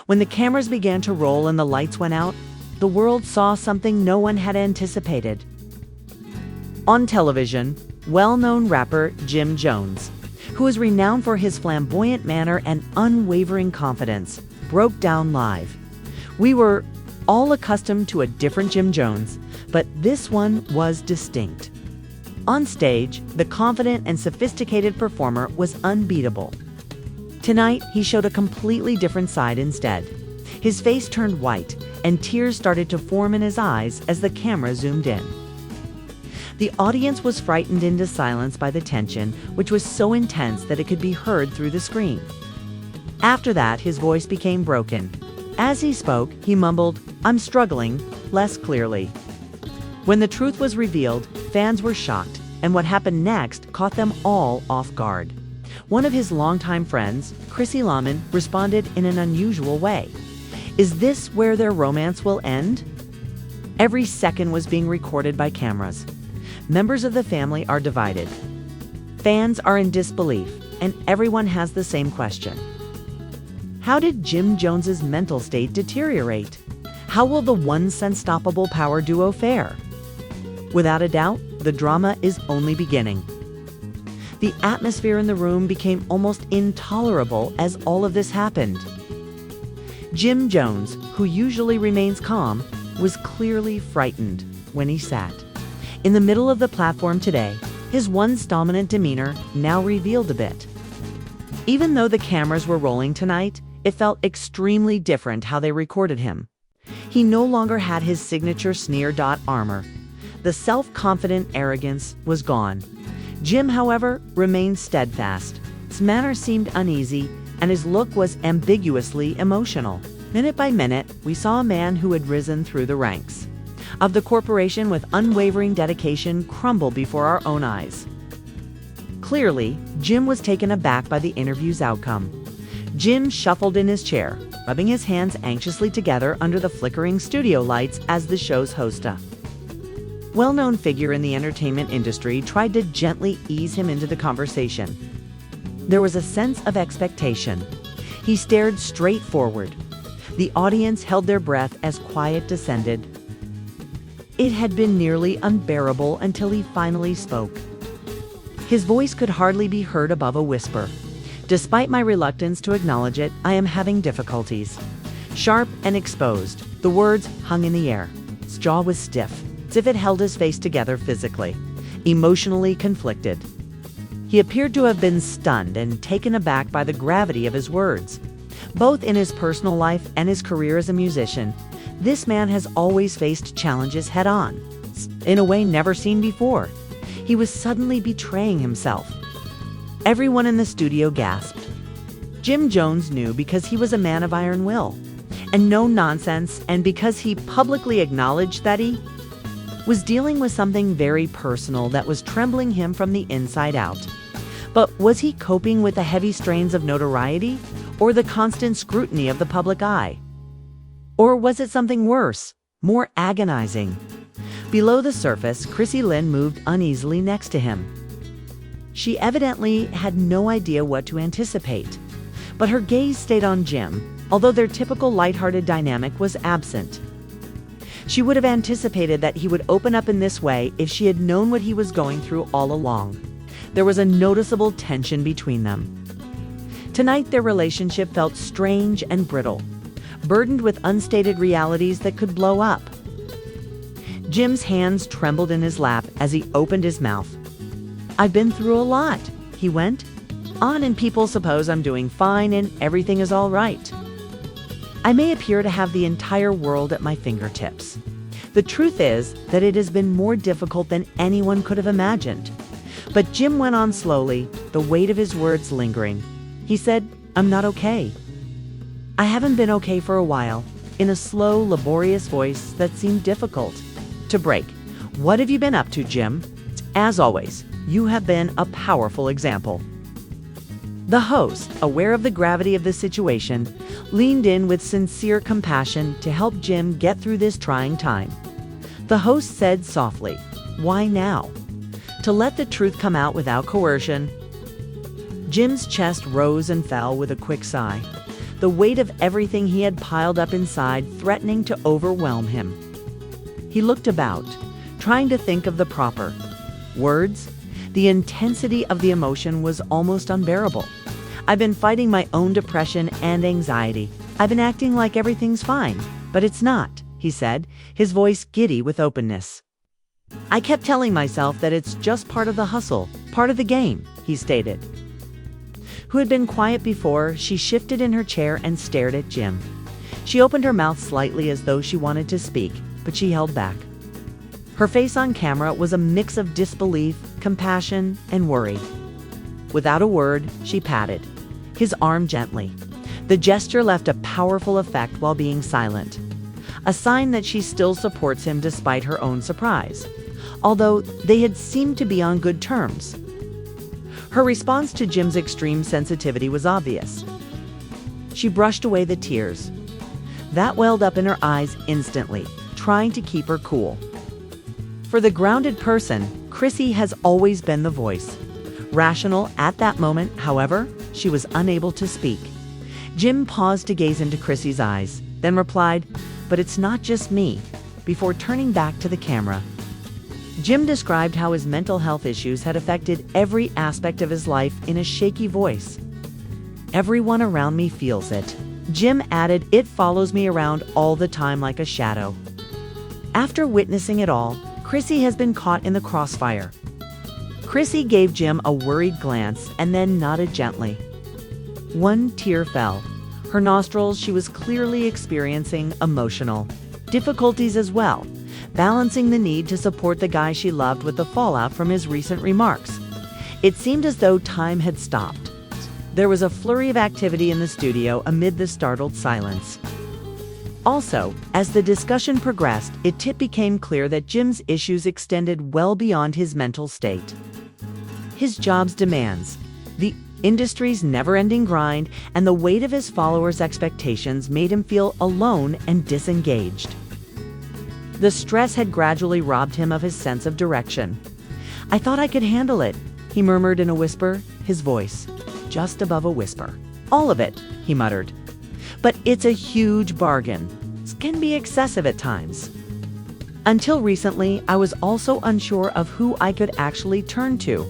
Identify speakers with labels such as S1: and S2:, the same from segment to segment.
S1: When the cameras began to roll and the lights went out, the world saw something no one had anticipated. On television, well-known rapper Jim Jones, who is renowned for his flamboyant manner and unwavering confidence, broke down live. We were all accustomed to a different Jim Jones, but this one was distinct. On stage, the confident and sophisticated performer was unbeatable. Tonight, he showed a completely different side instead. His face turned white, and tears started to form in his eyes as the camera zoomed in. The audience was frightened into silence by the tension, which was so intense that it could be heard through the screen. After that, his voice became broken. As he spoke, he mumbled, "I'm struggling," less clearly. When the truth was revealed, fans were shocked, and what happened next caught them all off guard. One of his longtime friends, Chrissy Lampkin, responded in an unusual way. Is this where their romance will end? Every second was being recorded by cameras. Members of the family are divided. Fans are in disbelief, and everyone has the same question. How did Jim Jones's mental state deteriorate? How will the once unstoppable power duo fare? Without a doubt, the drama is only beginning. The atmosphere in the room became almost intolerable as all of this happened. Jim Jones, who usually remains calm, was clearly frightened when he sat. In the middle of the platform today, his once dominant demeanor now revealed a bit. Even though the cameras were rolling tonight, it felt extremely different how they recorded him. He no longer had his signature sneer armor. The self-confident arrogance was gone. Jim, however, remained steadfast. His manner seemed uneasy, and his look was ambiguously emotional. Minute by minute, we saw a man who had risen through the ranks of the corporation with unwavering dedication crumble before our own eyes. Clearly, Jim was taken aback by the interview's outcome. Jim shuffled in his chair, rubbing his hands anxiously together under the flickering studio lights as the show's host. A well-known figure in the entertainment industry tried to gently ease him into the conversation. There was a sense of expectation. He stared straight forward. The audience held their breath as quiet descended. It had been nearly unbearable until he finally spoke. His voice could hardly be heard above a whisper. Despite my reluctance to acknowledge it, I am having difficulties. Sharp and exposed, the words hung in the air. His jaw was stiff, as if it held his face together physically, emotionally conflicted. He appeared to have been stunned and taken aback by the gravity of his words. Both in his personal life and his career as a musician, this man has always faced challenges head-on, in a way never seen before. He was suddenly betraying himself. Everyone in the studio gasped. Jim Jones knew because he was a man of iron will and no nonsense, and because he publicly acknowledged that he was dealing with something very personal that was trembling him from the inside out. But was he coping with the heavy strains of notoriety or the constant scrutiny of the public eye? Or was it something worse, more agonizing? Below the surface, Chrissy Lynn moved uneasily next to him. She evidently had no idea what to anticipate, but her gaze stayed on Jim, although their typical lighthearted dynamic was absent. She would have anticipated that he would open up in this way if she had known what he was going through all along. There was a noticeable tension between them. Tonight, their relationship felt strange and brittle, burdened with unstated realities that could blow up. Jim's hands trembled in his lap as he opened his mouth. "I've been through a lot," he went on, "and people suppose I'm doing fine and everything is all right. I may appear to have the entire world at my fingertips. The truth is that it has been more difficult than anyone could have imagined." But Jim went on slowly, the weight of his words lingering. He said, "I'm not okay. I haven't been okay for a while," in a slow, laborious voice that seemed difficult to break. "What have you been up to, Jim? As always, you have been a powerful example." The host, aware of the gravity of the situation, leaned in with sincere compassion to help Jim get through this trying time. The host said softly, "Why now? To let the truth come out without coercion." Jim's chest rose and fell with a quick sigh. the weight of everything he had piled up inside threatening to overwhelm him. He looked about, trying to think of the proper words. The intensity of the emotion was almost unbearable. "I've been fighting my own depression and anxiety. I've been acting like everything's fine, but it's not," he said, his voice giddy with openness. "I kept telling myself that it's just part of the hustle, part of the game," he stated. Who had been quiet before, she shifted in her chair and stared at Jim. She opened her mouth slightly as though she wanted to speak, but she held back. Her face on camera was a mix of disbelief, compassion, and worry. Without a word, she patted his arm gently. The gesture left a powerful effect while being silent, a sign that she still supports him despite her own surprise, although they had seemed to be on good terms. Her response to Jim's extreme sensitivity was obvious. She brushed away the tears that welled up in her eyes instantly, trying to keep her cool. For the grounded person, Chrissy has always been the voice. Rational at that moment, however, she was unable to speak. Jim paused to gaze into Chrissy's eyes, then replied, "But it's not just me," before turning back to the camera. Jim described how his mental health issues had affected every aspect of his life in a shaky voice. "Everyone around me feels it." Jim added, "It follows me around all the time like a shadow." After witnessing it all, Chrissy has been caught in the crossfire. Chrissy gave Jim a worried glance and then nodded gently. One tear fell. Her nostrils, she was clearly experiencing emotional difficulties as well, balancing the need to support the guy she loved with the fallout from his recent remarks. It seemed as though time had stopped. There was a flurry of activity in the studio amid the startled silence. Also, as the discussion progressed, it became clear that Jim's issues extended well beyond his mental state. His job's demands, the industry's never-ending grind, and the weight of his followers' expectations made him feel alone and disengaged. The stress had gradually robbed him of his sense of direction. "I thought I could handle it," he murmured in a whisper, his voice just above a whisper. "All of it," he muttered. "But it's a huge bargain. It can be excessive at times. Until recently, I was also unsure of who I could actually turn to."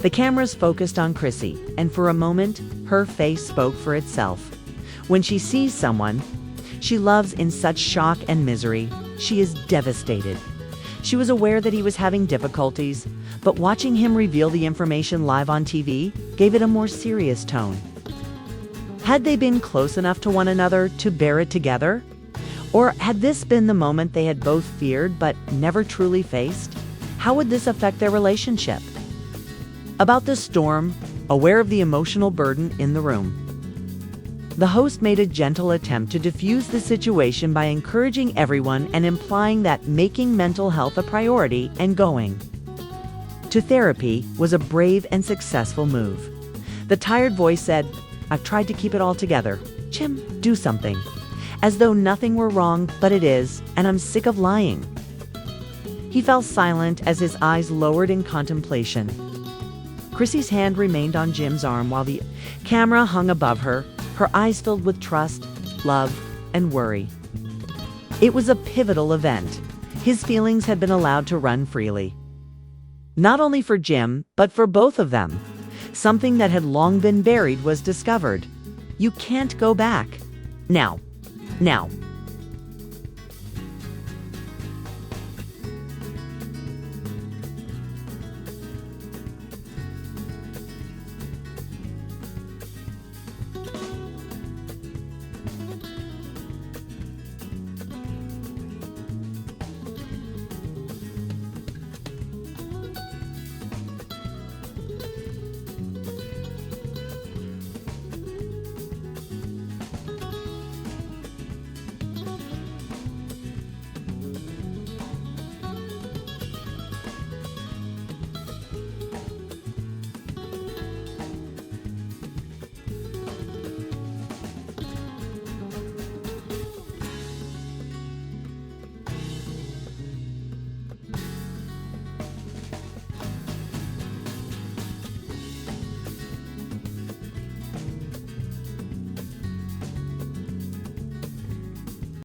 S1: The cameras focused on Chrissy, and for a moment, her face spoke for itself. When she sees someone she loves in such shock and misery, she is devastated. She was aware that he was having difficulties, but watching him reveal the information live on TV gave it a more serious tone. Had they been close enough to one another to bear it together? Or had this been the moment they had both feared but never truly faced? How would this affect their relationship? About the storm, aware of the emotional burden in the room, the host made a gentle attempt to diffuse the situation by encouraging everyone and implying that making mental health a priority and going to therapy was a brave and successful move. The tired voice said, "I've tried to keep it all together. Jim, do something." As though nothing were wrong, but it is, and I'm sick of lying. He fell silent as his eyes lowered in contemplation. Chrissy's hand remained on Jim's arm while the camera hung above her, her eyes filled with trust, love, and worry. It was a pivotal event. His feelings had been allowed to run freely. Not only for Jim, but for both of them. Something that had long been buried was discovered. You can't go back. Now,